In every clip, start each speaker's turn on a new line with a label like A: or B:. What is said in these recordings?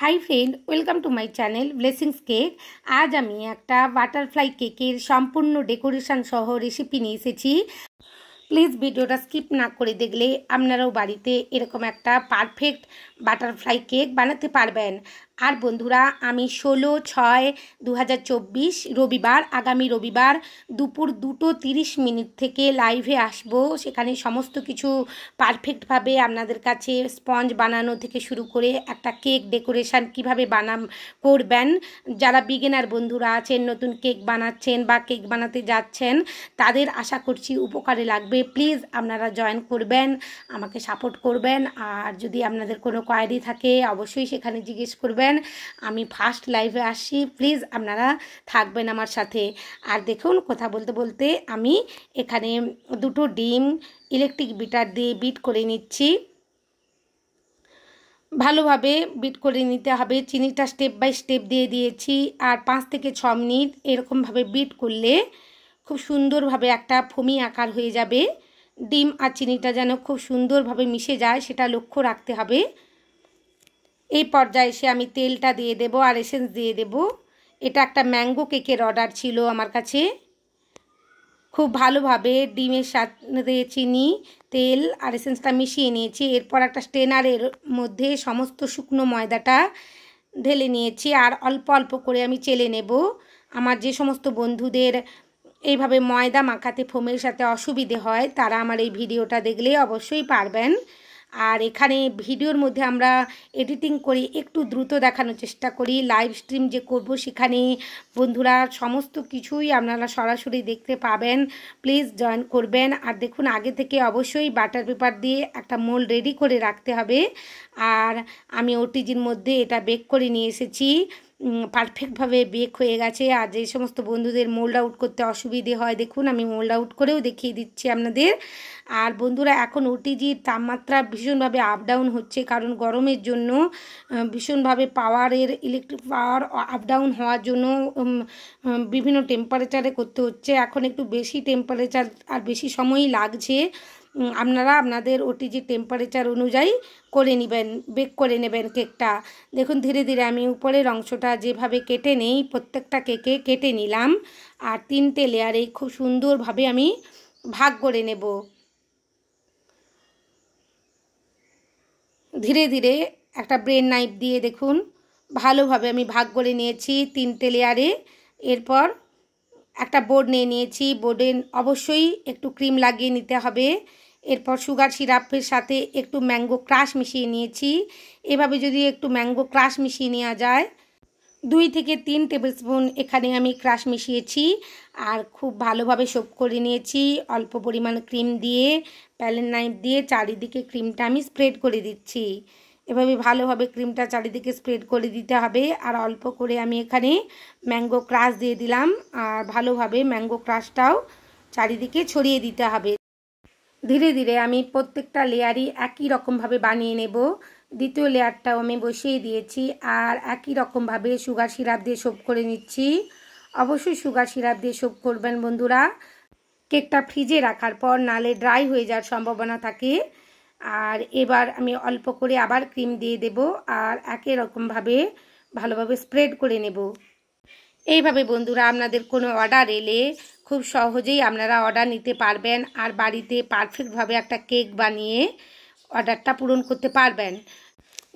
A: High friend welcome to my channel blessings cake. आज आमी एकटा बाटारफ्लाई केकेर सम्पूर्ण डेकोरेशन सह रेसिपि निये एसेछि। प्लिज भिडियोटा स्किप ना करे देखले आपनाराও बाड़ीते एरकम एकटा पारफेक्ट बाटारफ्लाई केक बानाते पारबेन। और बंधुरा आमी 16/6/2024 रविवार आगामी रविवार दुपुर 2:30 থেকে लाइवे आसबो। सेखाने समस्त किछु पारफेक्ट भावे आपनादेर काछे स्पंज बानानो थेके शुरू करे एकटा केक डेकोरेशन किभाबे करबेन, जारा बिगिनार बंधुरा आछेन नतुन केक बानाচ্ছেন बा केक बानाते जाচ্ছেন तादेर आशा करछि उपकारे लागबे। प्लिज आपनारा जয়েন करबेन, आमाके सापोर्ट करबेन। और यदि आपनादेर कोनो कोয়েরি থাকে अवश्यई सेखाने जिज्ञेस करबेन। आमी फार्स्ट लाइवे आसছি, प्लिज आपनारा थाकबेन आमार साथे। और देखुन कथा बोलते बोलते आमी एखाने दुटो डिम इलेक्ट्रिक बिटार दिए बिट करे निচ্ছি। ভালোভাবে বিট করে নিতে হবে। চিনিটা স্টেপ বাই স্টেপ দিয়ে দিয়েছি। আর 5 থেকে 6 মিনিট এরকমভাবে বিট করলে খুব সুন্দরভাবে একটা ফোমি আকার হয়ে যাবে। ডিম আর চিনিটা যেন খুব সুন্দরভাবে মিশে যায় সেটা লক্ষ্য রাখতে হবে। এই পর্যায়ে এসে আমি তেলটা দিয়ে দেব আর এসেন্স দিয়ে দেব। এটা একটা ম্যাঙ্গো কেকের অর্ডার ছিল আমার কাছে। খুব ভালোভাবে ডিমের সাথে চিনি তেল আর এসেন্সটা মিশিয়ে নিয়েছি। এরপর একটা স্ট্রেনারের মধ্যে সমস্ত শুকনো ময়দাটা ঢেলে নিয়েছি আর অল্প অল্প করে আমি চেলে নেব। আমার যে সমস্ত বন্ধুদের এইভাবে ময়দা মাখাতে ফোমের সাথে অসুবিধে হয় তারা আমার এই ভিডিওটা দেখলে অবশ্যই পারবেন। আর এখানে ভিডিওর মধ্যে আমরা এডিটিং করি একটু দ্রুত দেখানোর চেষ্টা করি। লাইভ স্ট্রিম যে করব সেখানে বন্ধুরা সমস্ত কিছুই আপনারা সরাসরি দেখতে পাবেন। প্লিজ জয়েন করবেন। আর দেখুন আগে থেকে অবশ্যই বাটার পেপার দিয়ে একটা মোল্ড রেডি করে রাখতে হবে। আর আমি ওটিজির মধ্যে এটা বেক করে নিয়ে এসেছি। পারফেক্টভাবে বেক হয়ে গেছে। আর যে সমস্ত বন্ধুদের মোল্ড আউট করতে অসুবিধে হয় দেখুন আমি মোল্ড আউট করেও দেখিয়ে দিচ্ছি আপনাদের। আর বন্ধুরা এখন ওটিজির তাপমাত্রা ভীষণভাবে আপ ডাউন হচ্ছে, কারণ গরমের জন্য ভীষণভাবে পাওয়ারের ইলেকট্রিক পাওয়ার আপ ডাউন হওয়ার জন্য বিভিন্ন টেম্পারেচারে করতে হচ্ছে। এখন একটু বেশি টেম্পারেচার আর বেশি সময়ই লাগছে। আপনারা আপনাদের ওটিজি টেম্পারেচার অনুযায়ী করে নেবেন, বেক করে নেবেন কেকটা। দেখুন ধীরে ধীরে আমি উপরের অংশটা যেভাবে কেটে নেই প্রত্যেকটা কেকে কেটে নিলাম। আর 3টে লেয়ারে খুব সুন্দরভাবে আমি ভাগ করে নেব। ধীরে ধীরে একটা ব্রেড নাইফ দিয়ে দেখুন ভালোভাবে আমি ভাগ করে নিয়েছি 3টে লেয়ারে। এরপর একটা বোর্ড নিয়ে নিয়েছি। বোর্ডে অবশ্যই একটু ক্রিম লাগিয়ে নিতে হবে। এরপর সুগার সিরাপের সাথে একটু ম্যাঙ্গো ক্রাশ মিশিয়ে নিয়েছি। এভাবে যদি একটু ম্যাঙ্গো ক্রাশ মিশিয়ে নেওয়া যায় 2 থেকে 3 টেবিলস্পুন এখানে আমি ক্রাশ মিশিয়েছি। আর খুব ভালোভাবে সোপ করে নিয়েছি। অল্প পরিমাণ ক্রিম দিয়ে প্যালেন নাইফ দিয়ে চারিদিকে ক্রিমটা আমি স্প্রেড করে দিচ্ছি। এভাবে ভালোভাবে ক্রিমটা চারিদিকে স্প্রেড করে দিতে হবে। আর অল্প করে আমি এখানে ম্যাঙ্গো ক্রাশ দিয়ে দিলাম। আর ভালোভাবে ম্যাঙ্গো ক্রাশটাও চারিদিকে ছড়িয়ে দিতে হবে। ধীরে ধীরে আমি প্রত্যেকটা লেয়ারই একই রকমভাবে বানিয়ে নেব। দ্বিতীয় লেয়ারটাও আমি বসিয়ে দিয়েছি আর একই রকমভাবে সুগার সিরাপ দিয়ে সোপ করে নিচ্ছি। অবশ্যই সুগার সিরাপ দিয়ে সোপ করবেন বন্ধুরা। কেকটা ফ্রিজে রাখার পর নালে ড্রাই হয়ে যাওয়ার সম্ভাবনা থাকে। আর এবার আমি অল্প করে আবার ক্রিম দিয়ে দেব আর একই রকমভাবে ভালোভাবে স্প্রেড করে নেব। এইভাবে বন্ধুরা আপনাদের কোনো অর্ডার এলে খুব সহজেই আপনারা অর্ডার নিতে পারবেন আর বাড়িতে পারফেক্টভাবে একটা কেক বানিয়ে অর্ডারটা পূরণ করতে পারবেন।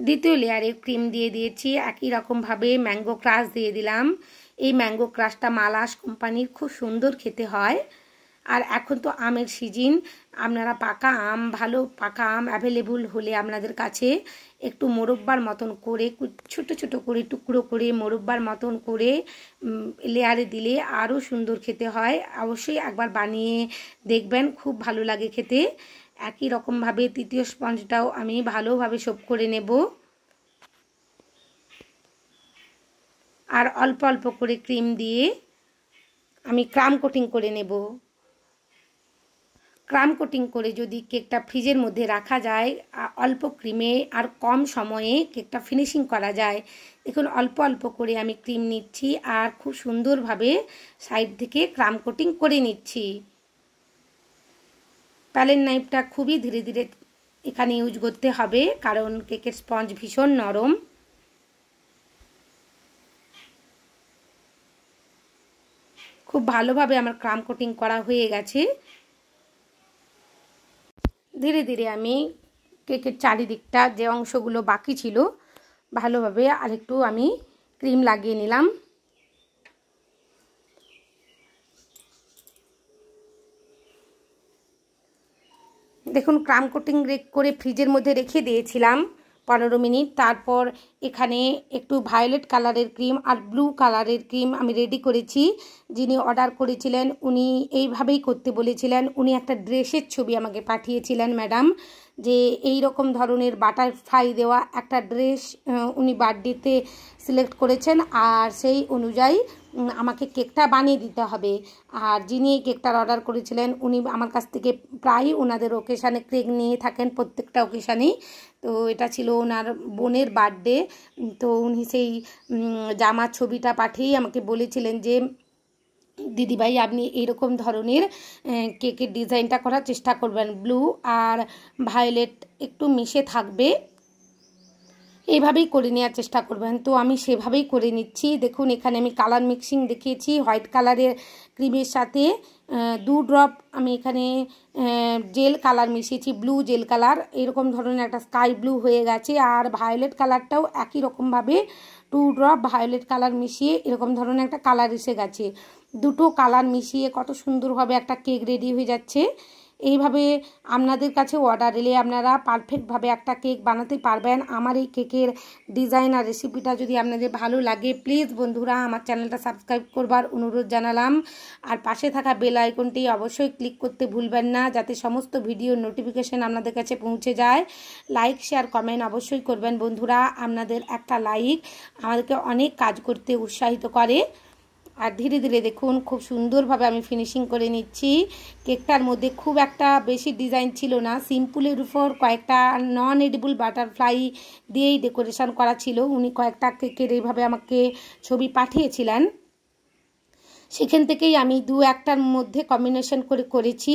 A: দ্বিতীয় লেয়ারে ক্রিম দিয়ে দিয়েছি, একই রকমভাবে ম্যাঙ্গো ক্রাশ দিয়ে দিলাম। এই ম্যাঙ্গো ক্রাশটা মালাস কোম্পানির, খুব সুন্দর খেতে হয়। আর এখন তো আমের সিজন, আপনারা পাকা আম পাকা আম অ্যাভেলেবল হলে আপনাদের কাছে একটু মোরব্বার মতন করে ছোট ছোট করে টুকরো করে মোরব্বার মতন করে লেয়ারে দিলে আরও সুন্দর খেতে হয়। অবশ্যই একবার বানিয়ে দেখবেন, খুব ভালো লাগে খেতে। একই রকমভাবে তৃতীয় স্পঞ্জটাও আমি ভালোভাবে সোপ করে নেব আর অল্প অল্প করে ক্রিম দিয়ে আমি ক্রাম কোটিং করে নেব। ক্রাম কোটিং করে যদি কেকটা ফ্রিজের মধ্যে রাখা যায় অল্প ক্রিমে আর কম সময়ে কেকটা ফিনিশিং করা যায়। দেখুন অল্প অল্প করে আমি ক্রিম নিচ্ছি আর খুব সুন্দরভাবে সাইড থেকে ক্রাম কোটিং করে নিচ্ছি। প্যালেন নাইফটা খুবই ধীরে ধীরে এখানে ইউজ করতে হবে, কারণ কেকের স্পঞ্জ ভীষণ নরম। খুব ভালোভাবে আমার ক্রাম কোটিং করা হয়ে গেছে। ধীরে ধীরে আমি কেকের চারিদিকটা যে অংশগুলো বাকি ছিল ভালোভাবে আরেকটু আমি ক্রিম লাগিয়ে নিলাম। দেখুন ক্রাম কোটিং করে ফ্রিজের মধ্যে রেখে দিয়েছিলাম 15 মিনিট। তারপর এখানে একটু ভায়োলেট কালারের ক্রিম আর ব্লু কালারের ক্রিম আমি রেডি করেছি। যিনি অর্ডার করেছিলেন উনি এইভাবেই করতে বলেছিলেন। উনি একটা ড্রেসের ছবি আমাকে পাঠিয়েছিলেন ম্যাডাম, যে এই রকম ধরনের বাটারফ্লাই দেওয়া একটা ড্রেস উনি বার্থডেতে সিলেক্ট করেছেন, আর সেই অনুযায়ী আমাকে কেকটা বানিয়ে দিতে হবে। আর যিনি এই কেকটার অর্ডার করেছিলেন উনি আমার কাছ থেকে প্রায়ই ওনাদের ওকেশানে কেক নিয়ে থাকেন, প্রত্যেকটা ওকেশানেই। তো এটা ছিল ওনার বোনের বার্থডে। তো উনি সেই জামার ছবিটা পাঠিয়েই আমাকে বলেছিলেন যে দিদিভাই আপনি এইরকম ধরনের কেকের ডিজাইনটা করার চেষ্টা করবেন, ব্লু আর ভায়োলেট একটু মিশে থাকবে, এইভাবেই করে নেওয়ার চেষ্টা করবেন। তো আমি সেভাবেই করে নিচ্ছি। দেখুন এখানে আমি কালার মিক্সিং দেখিয়েছি, হোয়াইট কালারের ক্রিমের সাথে 2 ড্রপ আমি এখানে জেল কালার মিশিয়েছি, ব্লু জেল কালার, এরকম ধরনের একটা স্কাই ব্লু হয়ে গেছে। আর ভায়োলেট কালারটাও একই রকমভাবে 2 ড্রপ ভায়োলেট কালার মিশিয়ে এরকম ধরনের একটা কালার এসে গেছে। দুটো কালার মিশিয়ে কত সুন্দরভাবে একটা কেক রেডি হয়ে যাচ্ছে। এইভাবে আপনাদের কাছে অর্ডার এলে আপনারা পারফেক্টভাবে একটা কেক বানাতে পারবেন। আমার এই কেকের ডিজাইন আর রেসিপিটা যদি আপনাদের ভালো লাগে প্লিজ বন্ধুরা আমার চ্যানেলটা সাবস্ক্রাইব করবার অনুরোধ জানালাম। আর পাশে থাকা বেল আইকনটি অবশ্যই ক্লিক করতে ভুলবেন না, যাতে সমস্ত ভিডিওর নোটিফিকেশন আপনাদের কাছে পৌঁছে যায়। লাইক শেয়ার কমেন্ট অবশ্যই করবেন বন্ধুরা। আপনাদের একটা লাইক আমাদেরকে অনেক কাজ করতে উৎসাহিত করে। আর ধীরে ধীরে দেখুন খুব সুন্দরভাবে আমি ফিনিশিং করে নিচ্ছি। কেকটার মধ্যে খুব একটা বেশি ডিজাইন ছিল না, সিম্পলের উপর কয়েকটা নন এডিবল বাটারফ্লাই দিয়েই ডেকোরেশন করা ছিল। উনি কয়েকটা কেকের এইভাবে আমাকে ছবি পাঠিয়েছিলেন, সেখান থেকেই আমি 2-1টার মধ্যে কম্বিনেশন করে করেছি।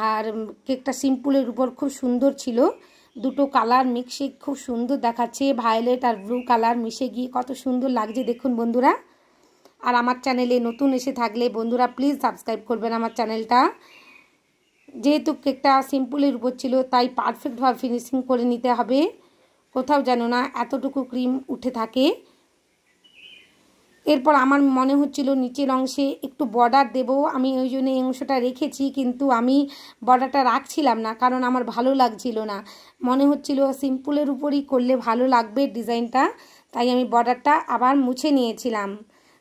A: আর কেকটা সিম্পলের উপর খুব সুন্দর ছিল, দুটো কালার মিক্সে খুব সুন্দর দেখাচ্ছে, ভায়োলেট আর ব্লু কালার মিশে গিয়ে কত সুন্দর লাগছে দেখুন বন্ধুরা। আর আমার চ্যানেলে নতুন এসে থাকলে বন্ধুরা প্লিজ সাবস্ক্রাইব করবেন আমার চ্যানেলটা। যেহেতু কেকটা সিম্পলের উপর ছিল তাই পারফেক্টভাবে ফিনিশিং করে নিতে হবে, কোথাও যেন না এতটুকু ক্রিম উঠে থাকে। এরপর আমার মনে হচ্ছিল নিচের অংশে একটু বর্ডার দেব, আমি ওই জন্য এই অংশটা রেখেছি, কিন্তু আমি বর্ডারটা রাখছিলাম না কারণ আমার ভালো লাগছিল না। মনে হচ্ছিল সিম্পলের উপরই করলে ভালো লাগবে ডিজাইনটা, তাই আমি বর্ডারটা আবার মুছে নিয়েছিলাম।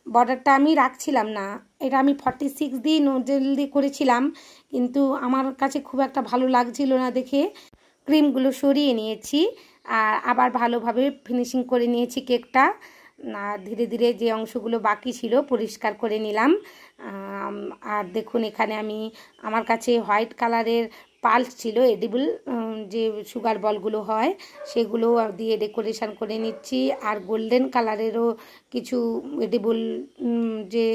A: বর্ডারটা আমি রাখছিলাম না, এটা আমি 46 দিয়ে নোজেল দিয়ে করেছিলাম, কিন্তু আমার কাছে খুব একটা ভালো লাগছিল না দেখে ক্রিমগুলো সরিয়ে নিয়েছি আর আবার ভালোভাবে ফিনিশিং করে নিয়েছি কেকটা। আর ধীরে ধীরে যে অংশগুলো বাকি ছিল পরিষ্কার করে নিলাম। আর দেখুন এখানে আমি আমার কাছে হোয়াইট কালারের পাল্স ছিল, এডিবল যে সুগার বলগুলো হয় সেগুলো দিয়ে ডেকোরেশন করে নিচ্ছি। আর গোল্ডেন কালারেরও কিছু এডিবল যে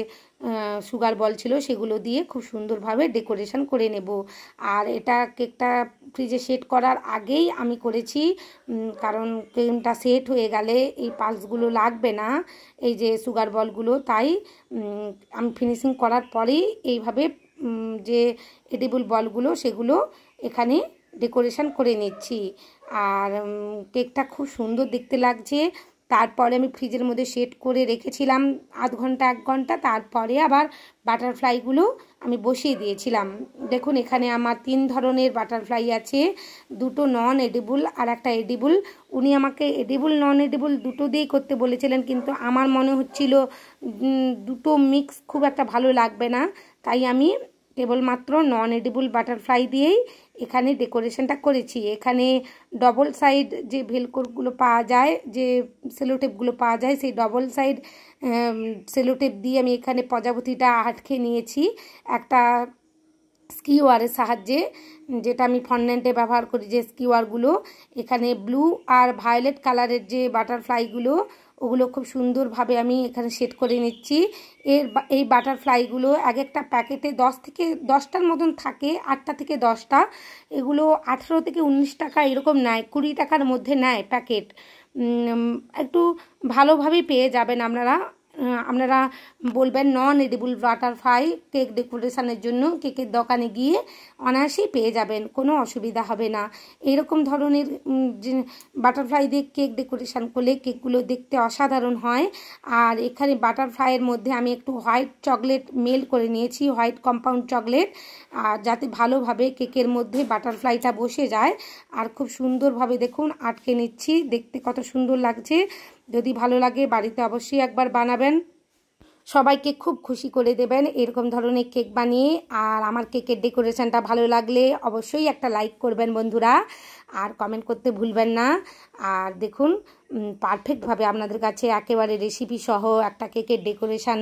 A: সুগার বল ছিল সেগুলো দিয়ে খুব সুন্দরভাবে ডেকোরেশন করে নেব। আর এটা কেকটা ফ্রিজে সেট করার আগেই আমি করেছি, কারণ ক্রিমটা সেট হয়ে গেলে এই পালসগুলো লাগবে না, এই যে সুগার বলগুলো, তাই আমি ফিনিশিং করার পরেই এইভাবে যে এডিবল বলগুলো সেগুলো এখানে ডেকোরেশন করে নিচ্ছি। আর কেকটা খুব সুন্দর দেখতে লাগছে। তারপরে আমি ফ্রিজের মধ্যে সেট করে রেখেছিলাম আধ ঘন্টা 1 ঘন্টা, তারপরে আবার বাটারফ্লাইগুলো আমি বসিয়ে দিয়েছিলাম। দেখুন এখানে আমার 3 ধরনের বাটারফ্লাই আছে, দুটো নন এডিবল আর একটা এডিবল। উনি আমাকে এডিবল নন এডিবল দুটো দিয়েই করতে বলেছিলেন, কিন্তু আমার মনে হচ্ছিল দুটো মিক্স খুব একটা ভালো লাগবে না, তাই আমি কেবলমাত্র নন এডিবল বাটারফ্লাই দিয়েই এখানে ডেকোরেশনটা করেছি। এখানে ডবল সাইড যে ভেলকোরগুলো পাওয়া যায়, যে সেলোটেপগুলো পাওয়া যায়, সেই ডবল সাইড সেলোটেপ দিয়ে আমি এখানে প্রজাপতিটা আটকে নিয়েছি একটা স্কিওয়ারের সাহায্যে, যেটা আমি ফন্ডেন্টে ব্যবহার করি যে স্কিওয়ারগুলো। এখানে ব্লু আর ভায়োলেট কালারের যে বাটারফ্লাইগুলো ওগুলো খুব সুন্দরভাবে আমি এখানে সেট করে নিচ্ছি। এই বাটারফ্লাইগুলো এক একটা প্যাকেটে 10টার মতন থাকে, 8টা থেকে 10টা। এগুলো 18 থেকে 19 টাকা এরকম নেয়, 20 টাকার মধ্যে নেয় প্যাকেট। একটু ভালোভাবেই পেয়ে যাবেন আপনারা, আপনারা বলবেন নন এডিবল বাটারফ্লাই কেক ডেকোরেশনের জন্য কেকের দোকানে গিয়ে অনায়াসেই পেয়ে যাবেন, কোনো অসুবিধা হবে না। এরকম ধরনের বাটারফ্লাই দিয়ে কেক ডেকোরেশন করলে কেকগুলো দেখতে অসাধারণ হয়। আর এখানে বাটারফ্লাইয়ের মধ্যে আমি একটু হোয়াইট চকলেট মেল্ট করে নিয়েছি, হোয়াইট কম্পাউন্ড চকলেট, আর যাতে ভালোভাবে কেকের মধ্যে বাটারফ্লাইটা বসে যায়। আর খুব সুন্দরভাবে দেখুন আটকে নিচ্ছি, দেখতে কত সুন্দর লাগছে। যদি ভালো লাগে বাড়িতে অবশ্যই একবার বানাবেন, সবাইকে খুব খুশি করে দেবেন এরকম ধরনের কেক বানিয়ে। আর আমার কেকের ডেকোরেশনটা ভালো লাগলে অবশ্যই একটা লাইক করবেন বন্ধুরা, আর কমেন্ট করতে ভুলবেন না। আর দেখুন পারফেক্টভাবে আপনাদের কাছে একেবারে রেসিপি সহ একটা কেকের ডেকোরেশন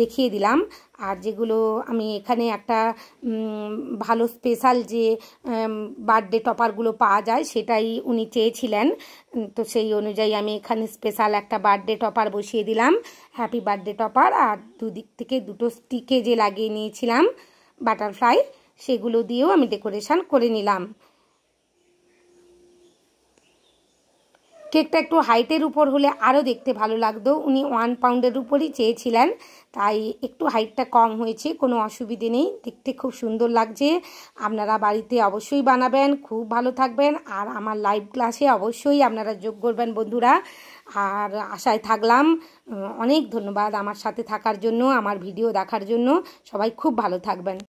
A: দেখিয়ে দিলাম। আর যেগুলো আমি এখানে একটা ভালো স্পেশাল যে বার্থডে টপারগুলো পাওয়া যায় সেটাই উনি চেয়েছিলেন, তো সেই অনুযায়ী আমি এখানে স্পেশাল একটা বার্থডে টপার বসিয়ে দিলাম, হ্যাপি বার্থডে টপার। আর দুদিক থেকে দুটো স্টিকে যে লাগিয়ে নিয়েছিলাম বাটারফ্লাই, সেগুলো দিয়েও আমি ডেকোরেশন করে নিলাম। কেকটা একটু হাইটের উপর হলে আরও দেখতে ভালো লাগতো, উনি 1 পাউন্ডের উপরই চেয়েছিলেন, তাই একটু হাইটটা কম হয়েছে, কোনো অসুবিধে নেই, দেখতে খুব সুন্দর লাগছে। আপনারা বাড়িতে অবশ্যই বানাবেন, খুব ভালো থাকবেন। আর আমার লাইভ ক্লাসে অবশ্যই আপনারা যোগ করবেন বন্ধুরা। আর আশায় থাকলাম, অনেক ধন্যবাদ আমার সাথে থাকার জন্য, আমার ভিডিও দেখার জন্য। সবাই খুব ভালো থাকবেন।